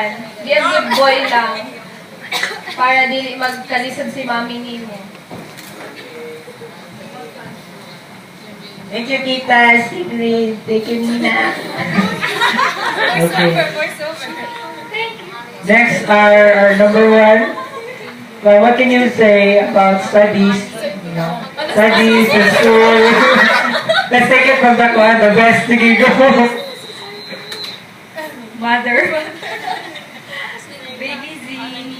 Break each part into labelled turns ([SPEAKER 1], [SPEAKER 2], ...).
[SPEAKER 1] kuan. Be a good boy lang. Para di magkalisod si mami nimo.
[SPEAKER 2] Thank you, Tita. Sigrid. Thank you, Nina. Okay. Next, our number one. Well, what can you say about studies? You know, studies and school. Let's take it from the one, the best. Sige, go.
[SPEAKER 1] Mother. Baby Z.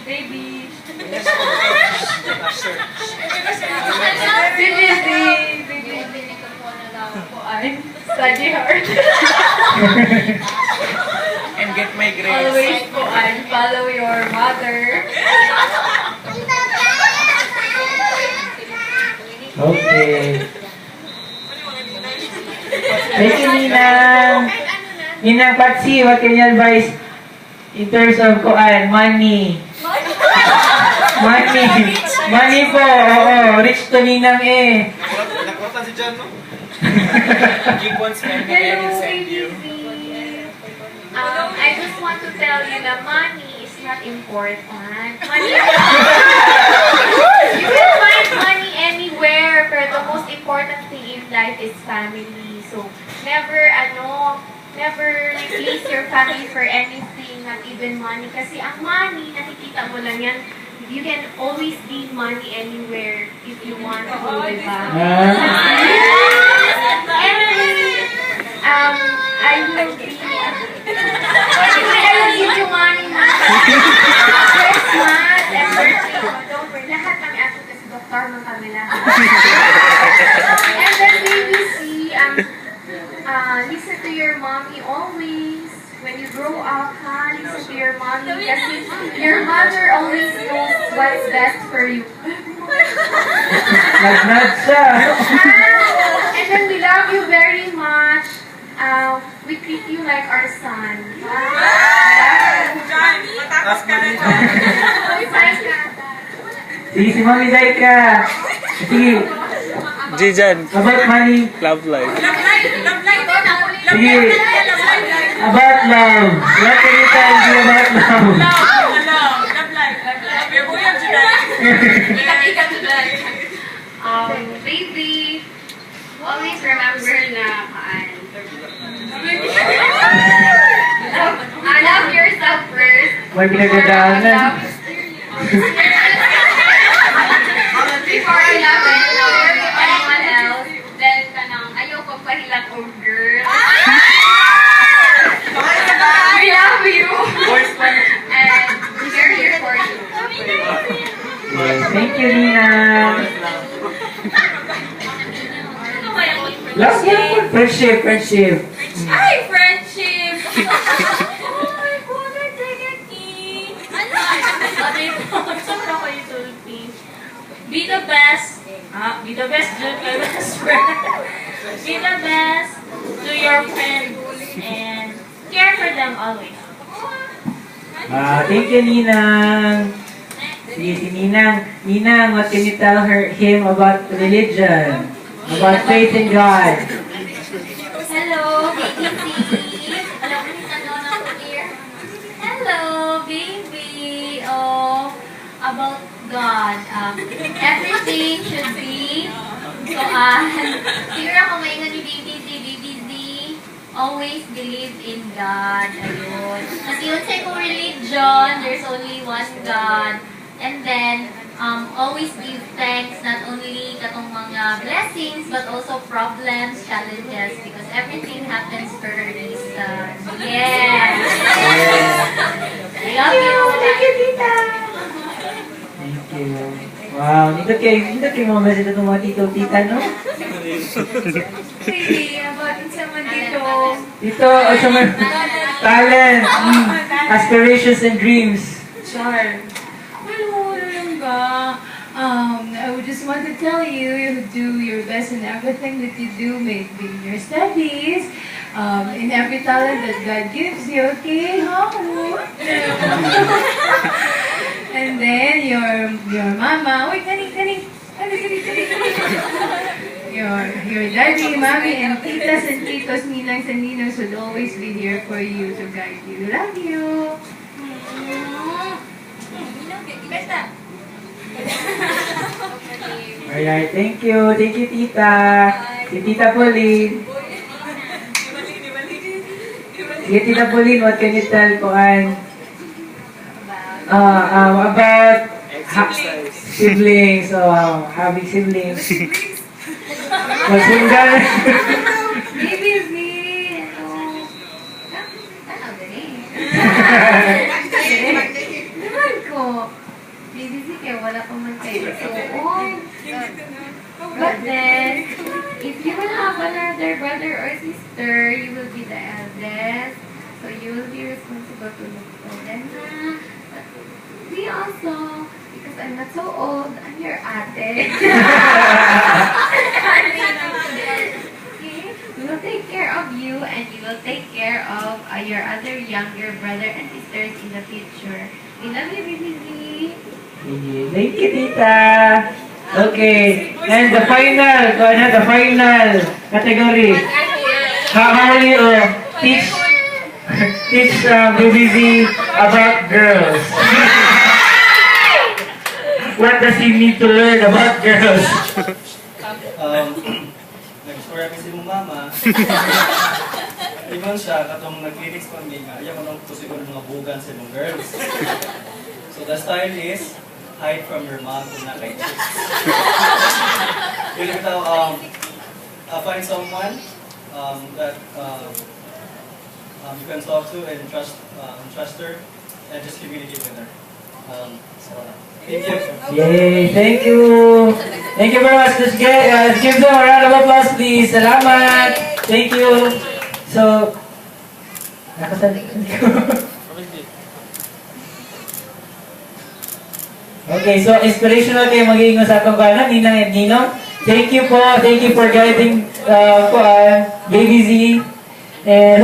[SPEAKER 1] Baby. Baby Z. Baby Z. Study hard.
[SPEAKER 3] And get my grades.
[SPEAKER 1] Always follow your mother.
[SPEAKER 2] Okay. Thank you, Ninang. Ninang Patsi, what can you advise in terms of money? Money. Money po. Oo, rich to Ninang eh.
[SPEAKER 3] Nakota si John, no? Keep on spending and send you.
[SPEAKER 4] I just want to tell you that money is not important. Money, you can find money anywhere, but the most important thing in life is family. So never replace your family for anything, not even money. Kasi ang money, nakikita mo lang yan. You can always be money anywhere if you want to, diba? I will give you money. Christmas and birthday. Don't worry. Lahat kami ato kasi doktor ng kami lahat. And then baby C, listen to your mommy always. When you grow up, listen to your mommy kasi your mother always knows what's best for you.
[SPEAKER 2] Nag-nod siya.
[SPEAKER 4] And then we love you very much. We treat you like our son.
[SPEAKER 3] Matapos ka na dyan.
[SPEAKER 2] Sige, si Mami Zaika. Sige.
[SPEAKER 5] Jijan,
[SPEAKER 2] About money.
[SPEAKER 5] love life.
[SPEAKER 2] Sige. About love. What can you tell me about love?
[SPEAKER 4] Baby, always remember na love yourself first.
[SPEAKER 2] May pinagdadaanan.
[SPEAKER 4] Before you love anyone else, then ayaw pagpahilang o girl. We love you. And we're here for you.
[SPEAKER 2] Thank you, Nina. Love you. Friendship.
[SPEAKER 1] Ay, friendship! Be the best. Be the best to your best friend. Be the best to your friends and care for them always.
[SPEAKER 2] Thank you, Ninang. Sige, si Ninang. Ninang, what can you tell him about religion? About faith in God?
[SPEAKER 4] Hello, baby. Hello, baby. Oh, about God. Everything should be so, siguro ako maingon ni BBZ, always believe in God. Ayun. Kasi yun sa kong religion, there's only one God. And then, always give thanks, not only katong mga blessings, but also problems, challenges, because everything happens for a reason. Yes! I love you! Thank you, Tita!
[SPEAKER 2] Thank you. Wow, hindi kayo mga message itong mga tito-tita, no?
[SPEAKER 1] Sige, about sa man dito.
[SPEAKER 2] Dito, sa mga talent, aspirations and dreams.
[SPEAKER 1] Char. Hello, Lulungga. I would just want to tell you to do your best in everything that you do, maybe in your studies, in every talent that God gives you, okay? And then your mama, wait, kani. Your daddy, mommy, and titas and titos, ninangs and ninongs would always be here for you to guide you. Love you.
[SPEAKER 4] Basta.
[SPEAKER 2] Alright, thank you. Thank you, tita. Si Tita Pauline. Sige, Tita Pauline, what can you tell Kuan? About siblings, having siblings. Single.
[SPEAKER 1] Baby Z, naman ko. Baby Z, kaya wala pa man kayo. But then, if you will have another brother or sister, you will be the eldest. So you will be responsible to look for them. But we also, because I'm not so old, I'm your ate. We will take care of you and you will take care of your other younger brother and sisters in the future. We love you, baby.
[SPEAKER 2] Thank you, tita. Okay, and the final category. How will you teach BBZ about girls? What does he need to learn about girls?
[SPEAKER 3] Nag-score kami si mong mama. Ibang siya, katong nag-lyrics ko nga, ayaw ko nang siguro mga bugan sa mga girls. So the style is, hide from your mom kung na kay chicks. Pili ko find someone that you can talk to and trust her and just communicate with her. So, thank you.
[SPEAKER 2] Yay, thank you. Thank you very much. Let's give them a round of applause, please. Salamat. Thank you. So, okay, so inspirational kayo mag-iingon sa atong kanan, Ninang at Ninong. Thank you po. Thank you for guiding Baby Z. And